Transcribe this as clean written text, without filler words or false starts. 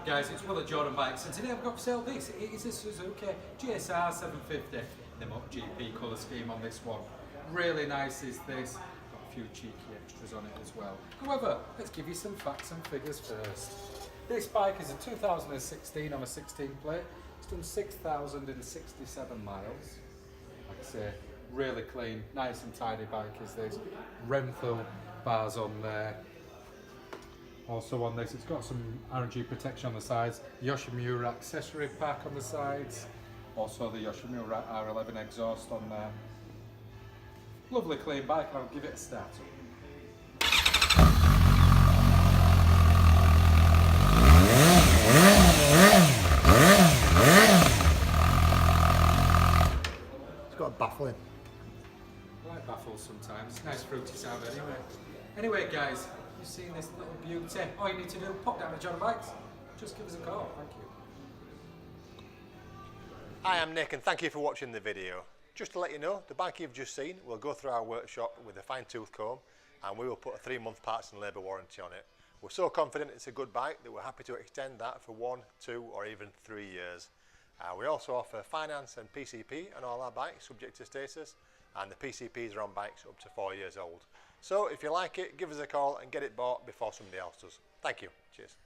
Right guys, it's Will of Jordanbikes, and today I've got for sale this. It is a Suzuki GSR750 in the Moto GP colour scheme on this one. Really nice is this. Got a few cheeky extras on it as well. However, let's give you some facts and figures first. This bike is a 2016 on a 16 plate. It's done 6,067 miles. Like I say, really clean, nice and tidy bike is this. Renthal bars on there. Also on this, it's got some RG protection on the sides, Yoshimura accessory pack on the sides, also the Yoshimura R11 exhaust on there. Lovely clean bike, and I'll give it a start. It's got a baffling. I like baffles sometimes, nice fruity sound anyway. Anyway guys, you've seen this little beauty. All you need to do, pop down to Jordanbikes, just give us a call, thank you. Hi, I'm Nick and thank you for watching the video. Just to let you know, the bike you've just seen will go through our workshop with a fine tooth comb, and we will put a 3-month parts and labour warranty on it. We're so confident it's a good bike that we're happy to extend that for 1, 2 or even 3 years. We also offer finance and PCP on all our bikes subject to status, and the PCPs are on bikes up to 4 years old. So if you like it, give us a call and get it bought before somebody else does. Thank you. Cheers.